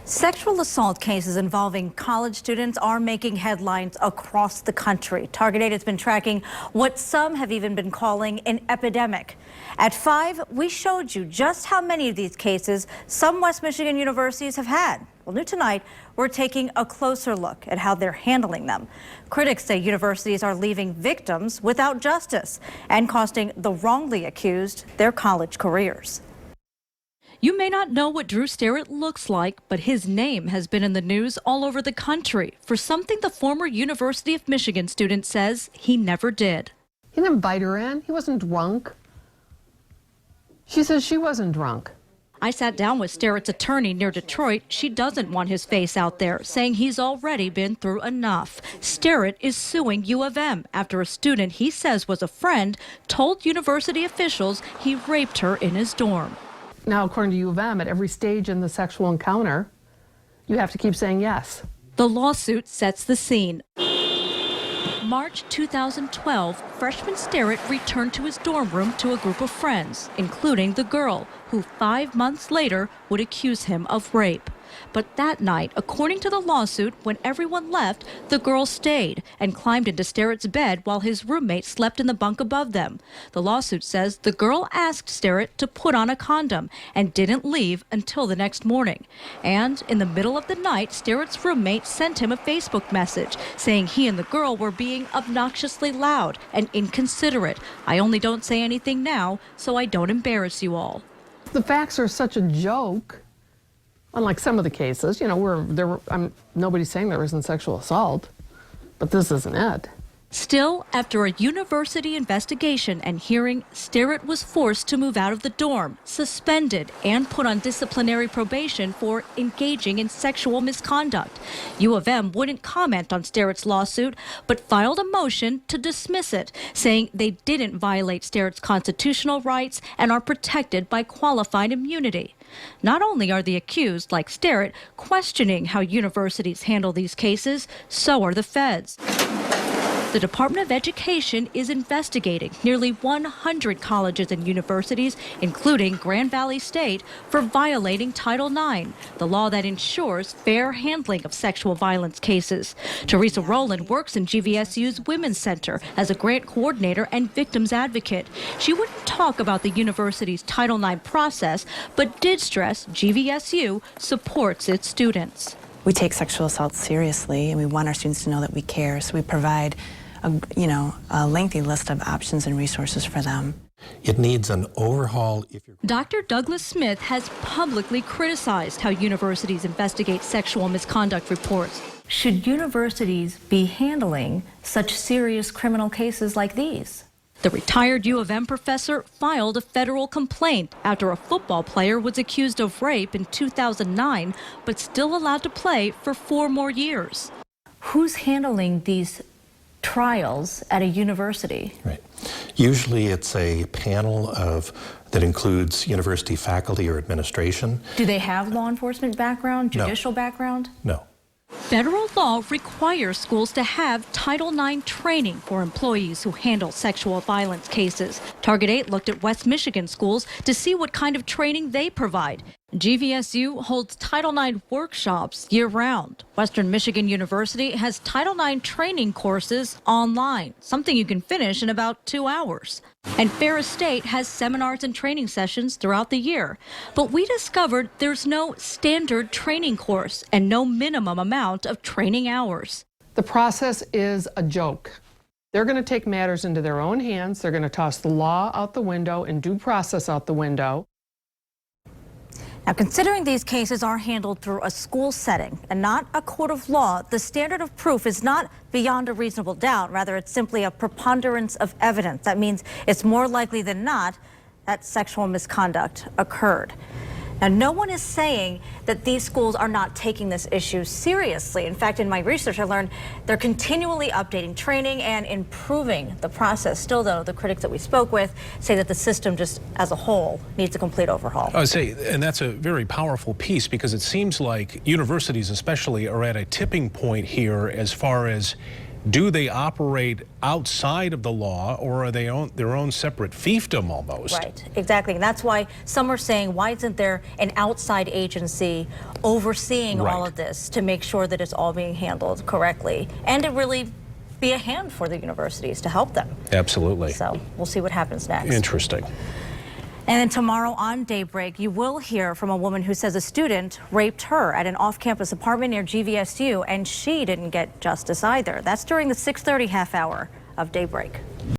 Sexual assault cases involving college students are making headlines across the country. Target 8 has been tracking what some have even been calling an epidemic. At 5, we showed you just how many of these cases some West Michigan universities have had. Well, new tonight, we're taking a closer look at how they're handling them. Critics say universities are leaving victims without justice and costing the wrongly accused their college careers. You may not know what Drew Sterrett looks like, but his name has been in the news all over the country for something the former University of Michigan student says he never did. He didn't invite her in. He wasn't drunk. She says she wasn't drunk. I sat down with Sterrett's attorney near Detroit. She doesn't want his face out there, saying he's already been through enough. Sterrett is suing U of M after a student he says was a friend told university officials he raped her in his dorm. Now, according to U of M, at every stage in the sexual encounter, you have to keep saying yes. The lawsuit sets the scene. March 2012, freshman Sterrett returned to his dorm room to a group of friends, including the girl, who 5 months later would accuse him of rape. But that night, according to the lawsuit, when everyone left, the girl stayed and climbed into Sterrett's bed while his roommate slept in the bunk above them. The lawsuit says the girl asked Sterrett to put on a condom and didn't leave until the next morning. And in the middle of the night, Sterrett's roommate sent him a Facebook message saying he and the girl were being obnoxiously loud and inconsiderate. I only don't say anything now, so I don't embarrass you all. The facts are such a joke. Unlike some of the cases, you know, nobody's saying there isn't sexual assault, but this isn't it. Still, after a university investigation and hearing, Sterrett was forced to move out of the dorm, suspended, and put on disciplinary probation for engaging in sexual misconduct. U of M wouldn't comment on Sterrett's lawsuit, but filed a motion to dismiss it, saying they didn't violate Sterrett's constitutional rights and are protected by qualified immunity. Not only are the accused, like Sterrett, questioning how universities handle these cases, so are the feds. The Department of Education is investigating nearly 100 colleges and universities, including Grand Valley State, for violating Title IX, the law that ensures fair handling of sexual violence cases. Teresa Rowland works in GVSU's Women's Center as a grant coordinator and victims advocate. She wouldn't talk about the university's Title IX process, but did stress GVSU supports its students. We take sexual assault seriously, and we want our students to know that we care, so we provide a lengthy list of options and resources for them. It needs an overhaul. Dr. Douglas Smith has publicly criticized how universities investigate sexual misconduct reports. Should universities be handling such serious criminal cases like these? The retired U of M professor filed a federal complaint after a football player was accused of rape in 2009, but still allowed to play for 4 more years. Who's handling these trials at a university? Right. Usually it's a panel that includes university faculty or administration. Do they have law enforcement background, judicial background? No. Federal law requires schools to have Title IX training for employees who handle sexual violence cases. Target 8 looked at West Michigan schools to see what kind of training they provide. GVSU holds Title IX workshops year-round. Western Michigan University has Title IX training courses online, something you can finish in about 2 hours. And Ferris State has seminars and training sessions throughout the year. But we discovered there's no standard training course and no minimum amount of training hours. The process is a joke. They're going to take matters into their own hands. They're going to toss the law out the window and due process out the window. Now, considering these cases are handled through a school setting and not a court of law, the standard of proof is not beyond a reasonable doubt. Rather, it's simply a preponderance of evidence. That means it's more likely than not that sexual misconduct occurred. Now, no one is saying that these schools are not taking this issue seriously. In fact, in my research, I learned they're continually updating training and improving the process. Still, though, the critics that we spoke with say that the system just as a whole needs a complete overhaul. I would say, and that's a very powerful piece, because it seems like universities especially are at a tipping point here as far as do they operate outside of the law, or are they their own separate fiefdom almost? Right, exactly. And that's why some are saying, why isn't there an outside agency overseeing all Right. of this to make sure that it's all being handled correctly and to really be a hand for the universities to help them? Absolutely. So we'll see what happens next. Interesting. And then tomorrow on Daybreak, you will hear from a woman who says a student raped her at an off-campus apartment near GVSU, and she didn't get justice either. That's during the 6:30 half hour of Daybreak.